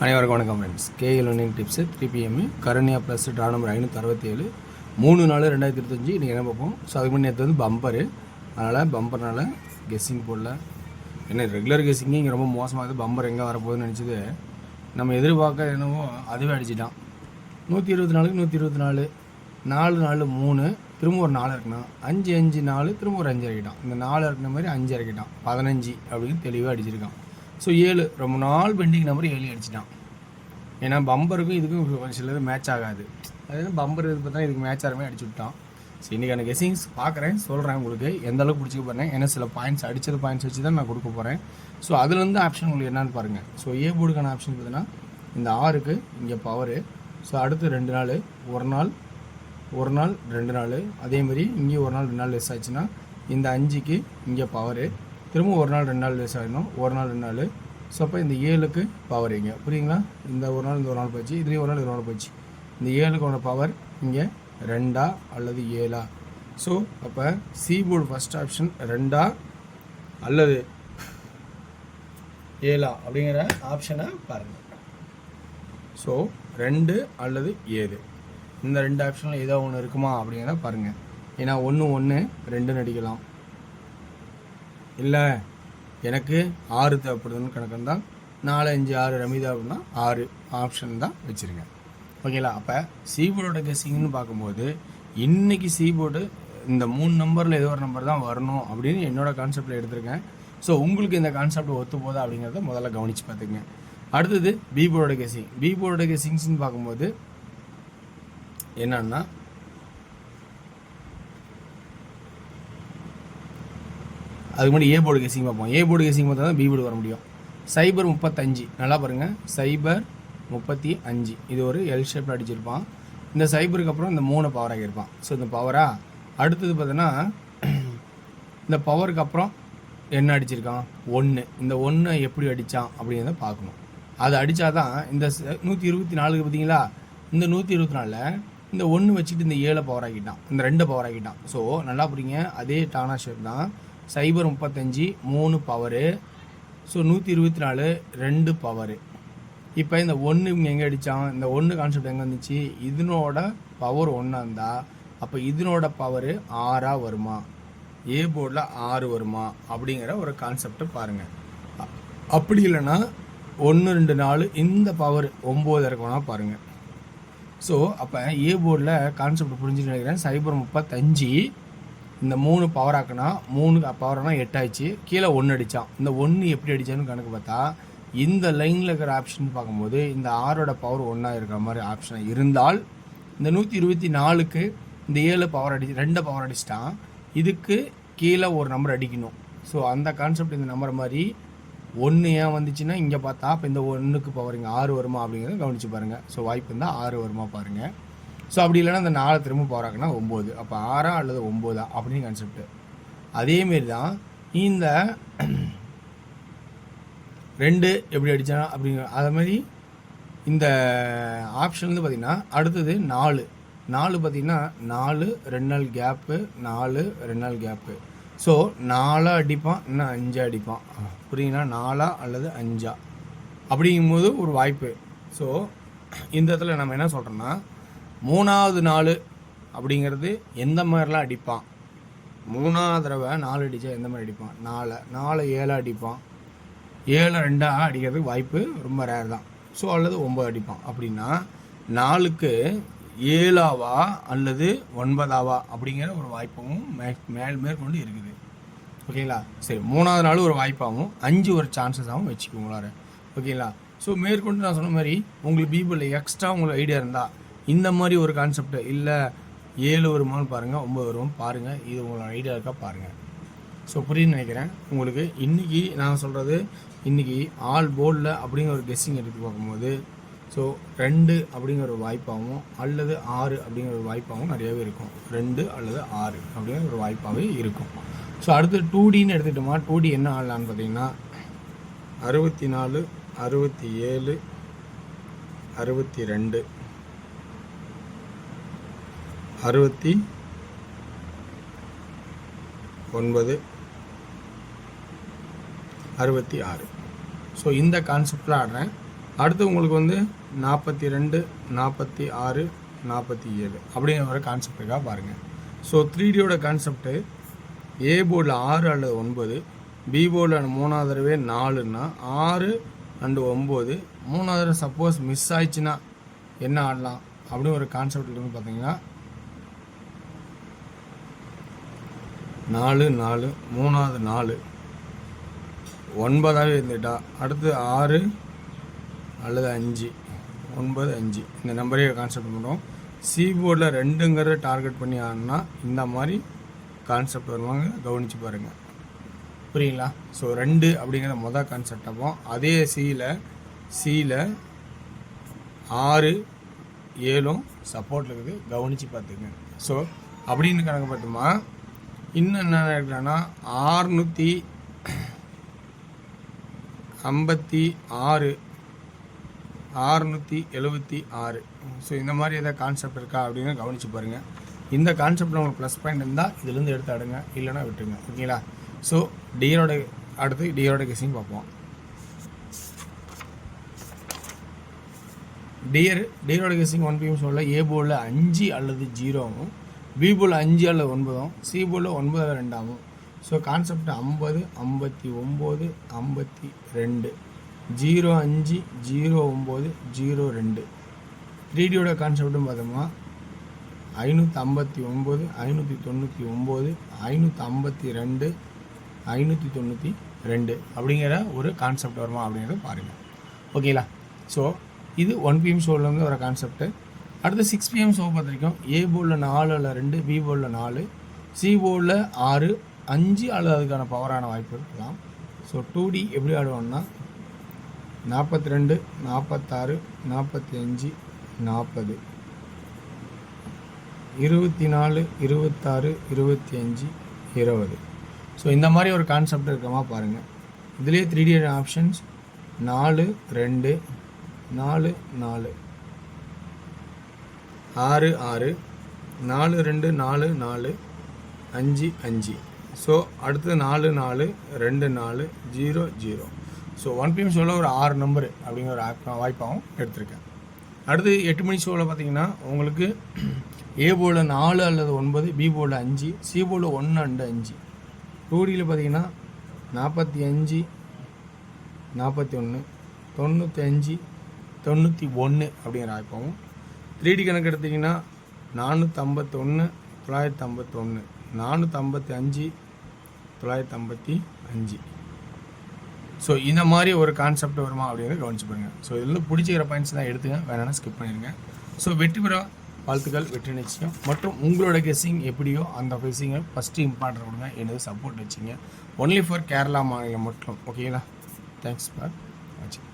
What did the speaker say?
அனைவருக்கும் வணக்கம் friends. KL winning tips 3 PM Karunya plus draw number 567 3/4/2025 இன்றைக்கி என்ன பார்ப்போம். ஸோ அதுக்கு முன்னாடி நேற்று பம்பரு, அதனால் பம்பர்னால கெஸ்ஸிங் போடல. ஏன்னா ரெகுலர் கெஸ்ஸிங்கே இங்கே ரொம்ப மோசமாகுது. பம்பர் எங்கே வரப்போகுதுன்னு நினச்சது நம்ம எதிர்பார்க்க என்னவோ அதுவே அடிச்சிட்டான். 124க்கு 124, 4 4 3, திரும்ப ஒரு 4 இருக்குண்ணா, 5 5 4, திரும்ப ஒரு 5 இறக்கிட்டான். இந்த 4 இறக்கின மாதிரி 5 இறக்கிட்டான், 15 அப்படின்னு தெளிவாக அடிச்சிருக்கான். ஸோ 7 ரொம்ப நாள் பெண்டிங் நம்பர் 7 அடிச்சிட்டான். ஏன்னா பம்பருக்கும் இதுக்கும் சிலது மேட்ச் ஆகாது. அது பம்பர் இது பார்த்தா இதுக்கு மேட்ச் ஆகிற மாதிரி அடிச்சு விட்டான். ஸோ இன்றைக்கான கெஸிங்ஸ் பார்க்குறேன், சொல்கிறேன் உங்களுக்கு எந்த அளவுக்கு பிடிச்சிக்க போகிறேன். ஏன்னா சில பாயிண்ட்ஸ் அடித்தது பாயிண்ட்ஸ் வச்சு தான் நான் கொடுக்க போகிறேன். ஸோ அதுலேருந்து ஆப்ஷன் உங்களுக்கு என்னென்னு பாருங்கள். ஸோ ஏ போர்டுக்கான ஆப்ஷன் பார்த்தீங்கன்னா இந்த 6க்கு இங்கே பவரு. ஸோ அடுத்து 2 நாள், ஒரு நாள் 2 நாள், அதேமாதிரி இங்கேயும் ஒரு நாள் 2 நாள் லெஸ் ஆச்சுன்னா இந்த 5க்கு இங்கே பவரு, திரும்ப ஒரு நாள் 2 நாள் லெஸ் ஆகிடணும், ஒரு நாள் 2 நாள். ஸோ அப்போ இந்த 7க்கு பவர் இங்கே புரியுங்களா. இந்த ஒரு நாள் இந்த ஒரு நாள் போச்சு, இதுலேயும் ஒரு நாள் இது ஒரு நாள் போச்சு. இந்த 7க்கான பவர் இங்கே 2 அல்லது 7. ஸோ அப்போ சி போர்டு ஃபஸ்ட் ஆப்ஷன் 2 அல்லது 7 அப்படிங்கிற ஆப்ஷனை பாருங்கள். ஸோ 2 அல்லது 7 இந்த 2 ஆப்ஷனில் ஏதோ ஒன்று இருக்குமா அப்படிங்கிறத பாருங்கள். ஏன்னா 1 1 2 அடிக்கலாம், இல்லை எனக்கு 6 தேவைப்படுதுன்னு கணக்கு தான் 4 5 6 ரமிதா அப்படின்னா 6 ஆப்ஷன் தான் வச்சுருங்க. ஓகேங்களா. அப்போ சீபோர்டோட கெஸ்ஸிங்னு பார்க்கும்போது இன்றைக்கி சீபோர்டு இந்த 3 நம்பரில் ஏதோ ஒரு நம்பர் தான் வரணும் அப்படின்னு என்னோடய கான்செப்டில் எடுத்திருக்கேன். ஸோ உங்களுக்கு இந்த கான்செப்ட் ஒத்து போதா அப்படிங்கிறத முதல்ல கவனித்து பார்த்துக்குங்க. அடுத்தது பி போர்டோட கெஸ்ஸிங். பி போர்டோட கெஸ்ஸிங்ஸ்ன்னு பார்க்கும்போது என்னன்னா அதுக்கு முன்னாடி ஏ போர்டு கெஸிங் பார்ப்போம். ஏ போர்டு கெஸிங் பார்த்தா தான் பி போர்டு வர முடியும். சைபர் 35 நல்லா பாருங்கள், சைபர் 35 இது ஒரு எல் ஷேப்பில் அடிச்சிருப்பான். இந்த சைபருக்கு அப்புறம் இந்த 3 பவர் ஆகியிருப்பான். ஸோ இந்த பவராக அடுத்தது பார்த்தோன்னா இந்த பவருக்கு அப்புறம் என்ன அடிச்சிருக்கான் 1. இந்த 1 எப்படி அடித்தான் அப்படிங்கிறத பார்க்கணும். அது அடித்தா தான் இந்த 124 பார்த்தீங்களா, இந்த 124 இந்த 1 வச்சுட்டு இந்த 7 பவர் ஆக்கிட்டான், இந்த 2 பவர் ஆக்கிட்டான். ஸோ நல்லா புரியுங்க, அதே டானா ஷேப் தான். சைபர் 35 3 பவரு. So 124 2 power. இப்போ இந்த 1 இவங்க எங்கே அடித்தான், இந்த 1 கான்செப்ட் எங்கே வந்துச்சு, இதனோட பவர் 1 இருந்தால் அப்போ இதனோட பவர் 6 வருமா, ஏ போர்டில் 6 வருமா அப்படிங்கிற ஒரு கான்செப்டை பாருங்கள். அப்படி இல்லைன்னா 1 2 4 இந்த பவர் 9 இருக்கணும்னா பாருங்கள். ஸோ அப்போ ஏ போர்டில் கான்செப்ட் புரிஞ்சுன்னு நினைக்கிறேன். சைபர் 35 இந்த 3 பவர் ஆக்குனா 3 பவர்னா 8 ஆயிடுச்சு, கீழே 1 அடித்தான். இந்த 1 எப்படி அடித்தான்னு கணக்கு பார்த்தா இந்த லைனில் இருக்கிற ஆப்ஷன் பார்க்கும்போது இந்த 6ஓட பவர் 1 இருக்கிற மாதிரி ஆப்ஷன் இருந்தால் இந்த 124க்கு இந்த 7 பவர் 2 பவர் அடிச்சிட்டான், இதுக்கு கீழே ஒரு நம்பர் அடிக்கணும். ஸோ அந்த கான்செப்ட் இந்த நம்பர் மாதிரி 1 ஏன் வந்துச்சுன்னா இங்கே பார்த்தா இப்போ இந்த 1க்கு பவர் இங்கே 6 வருமா அப்படிங்கிறத கவனித்து பாருங்கள். ஸோ வாய்ப்பு இருந்தால் 6 வருமா பாருங்கள். ஸோ அப்படி இல்லைன்னா இந்த 4 திரும்ப போகிறாங்கன்னா 9, அப்போ 6 அல்லது 9 அப்படின்னு கான்செப்ட். அதேமாரி தான் இந்த 2 எப்படி அடித்தா அப்படிங்கிற அது மாதிரி இந்த ஆப்ஷன் வந்து பார்த்திங்கன்னா அடுத்தது 4 பார்த்திங்கன்னா 4 2 நாள் கேப்பு, 4 2 நாள் கேப்பு. ஸோ 4 அடிப்பான், இன்னும் 5 அடிப்பான். புரியுங்கன்னா 4 அல்லது 5 அப்படிங்கும்போது ஒரு வாய்ப்பு. ஸோ இந்த இடத்துல நம்ம என்ன சொல்கிறோன்னா 3வது நாள் அப்படிங்கிறது எந்த மாதிரிலாம் அடிப்பான், 3வது தடவை 4 அடித்தா எந்த மாதிரி அடிப்பான், 4 7 அடிப்பான், 7 2 அடிக்கிறதுக்கு வாய்ப்பு ரொம்ப ரேர் தான். ஸோ அல்லது 9 அடிப்பான். அப்படின்னா 4க்கு 7 அல்லது 9 அப்படிங்கிற ஒரு வாய்ப்பும் மேற்கொண்டு இருக்குது. ஓகேங்களா. சரி, 3வது நாள் ஒரு வாய்ப்பாகவும் 5 ஒரு சான்சஸாகவும் வச்சுக்கோங்களாரு. ஓகேங்களா. ஸோ மேற்கொண்டு நான் சொன்ன மாதிரி உங்களுக்கு பீபிளில் எக்ஸ்ட்ரா உங்களுக்கு ஐடியா இருந்தால் இந்த மாதிரி ஒரு கான்செப்ட் இல்லை 7 வருமானு பாருங்கள், 9 வருமானு பாருங்கள், இது உங்களோட ஐடியா இருக்கா பாருங்கள். ஸோ புரியுன்னு நினைக்கிறேன் உங்களுக்கு. இன்றைக்கி நான் சொல்கிறது இன்றைக்கி ஆல் போர்டில் அப்படிங்கிற ஒரு கெஸ்ஸிங் எடுத்து பார்க்கும்போது ஸோ 2 அப்படிங்கிற ஒரு வாய்ப்பாகவும் அல்லது 6 அப்படிங்கிற ஒரு வாய்ப்பாகவும் நிறையாவே இருக்கும். 2 அல்லது 6 அப்படிங்கிற ஒரு வாய்ப்பாகவே இருக்கும். ஸோ அடுத்து 2Dன்னு எடுத்துக்கிட்டோமா, 2D என்ன ஆடலான்னு பார்த்தீங்கன்னா 64 67 62 69 66. ஸோ இந்த கான்செப்டில் ஆடுறேன். அடுத்து உங்களுக்கு வந்து 42, 46, 47 அப்படிங்கிற ஒரு கான்செப்ட் இருக்கா பாருங்கள். ஸோ 3Dயோட கான்செப்ட்டு ஏ போர்டில் 6 அல்லது 9, பி போர்டில் 3வது தடவை 4ன்னா 6 அண்டு 9, 3வது தடவை சப்போஸ் மிஸ் ஆயிடுச்சுன்னா என்ன ஆடலாம் அப்படின்னு ஒரு கான்செப்ட் வந்து பார்த்தீங்கன்னா 4 4 3வது 4 9ஆகவே இருந்துட்டா அடுத்து 6 அல்லது 5 9 5 இந்த நம்பரே கான்செப்ட் பண்ணுறோம். சி போர்டில் 2ங்கிறத டார்கெட் பண்ணி ஆடினா இந்த மாதிரி கான்செப்ட் வருவாங்க, கவனித்து பாருங்கள். புரியுங்களா? ஸோ 2 அப்படிங்கிற மொதல் கான்செப்ட். அப்போ அதே சியில் 6 7 சப்போர்ட்டில் இருக்குது, கவனித்து பார்த்துங்க. ஸோ அப்படின்னு கணக்கு பார்த்தோமா இன்னும் என்ன இருக்கலாம்னா 656 676. ஸோ இந்த மாதிரி எதாவது கான்செப்ட் இருக்கா அப்படின்னு கவனித்து பாருங்கள். இந்த கான்செப்டில் உங்களுக்கு ப்ளஸ் பாயிண்ட் இருந்தால் இதுலேருந்து எடுத்து ஆடுங்க, இல்லைனா விட்டுருங்க. ஓகேங்களா? ஸோ டியரோட அடுத்து டியரோட கெஸிங் பார்ப்போம். டியரோட கெஸிங் 1 PM சொல்ல ஏ போர்டில் 5 அல்லது 0வும், பி போர்டில் 5 அல்லது 9வும், சி போர்டில் 9 2ஆகும். So concept 50 59 52 05 09 02. 3Dயோட கான்செப்ட்னு பார்த்தோம்னா 559 599 552 592 அப்படிங்கிற ஒரு கான்செப்ட் வருமா அப்படிங்கிறத பாருங்கள். ஓகேங்களா? ஸோ இது 1 PM ஷோலேருந்து வர கான்செப்ட்டு. அடுத்து 6 PM ஷோ பார்த்த வரைக்கும் ஏ போர்டில் 4 அல்ல 2, பி போர்டில் 4, சி போர்டில் 6 5 அல்லது அதுக்கான பவரான வாய்ப்பு இருக்கலாம். ஸோ 2D எப்படி ஆடுவோம்னா 42 46 45 40 24 26 25 20. ஸோ இந்த மாதிரி ஒரு கான்செப்ட் இருக்கமா பாருங்கள். இதுலேயே 3D ஆப்ஷன்ஸ் 4 2 4 4 6 6 4 2 4 4 5 5. ஸோ அடுத்து 4 4 2 4 0 0. ஸோ 1 PM ஷோவில் ஒரு 6 நம்பரு அப்படிங்கிற ஒரு வாய்ப்பாகவும் எடுத்திருக்கேன். அடுத்து 8 மணி ஷோவில் பார்த்தீங்கன்னா உங்களுக்கு ஏ போர்டில் 4 அல்லது 9, பி போர்டில் 5, சி போர்டில் 1 அண்டு 5. 2Dயில் பார்த்தீங்கன்னா 45 41 95 91 அப்படிங்கிற வாய்ப்பாகவும். 3D கணக்கு எடுத்திங்கன்னா 451 951 455 955. ஸோ இந்த மாதிரி ஒரு கான்செப்ட் வருமா அப்படிங்கிறத கவனிச்சு பாருங்கள். ஸோ இதில் பிடிச்சிக்கிற பாயிண்ட்ஸ் தான் எடுத்துங்க, வேணாலும் ஸ்கிப் பண்ணிடுங்க. ஸோ வெற்றி பெற வாழ்த்துக்கள், வெற்றி நிச்சயம். மற்றும் உங்களோட கெஸ்ஸிங் எப்படியோ அந்த கெஸ்ஸிங்கை ஃபஸ்ட்டு இம்பார்ட்டன்ட் கொடுங்க, எனது சப்போர்ட் வச்சுங்க. ஒன்லி ஃபார் கேரளா மாநிலம் மட்டும். ஓகேங்களா? தேங்க்ஸ் ஃபார் வாட்சிங்.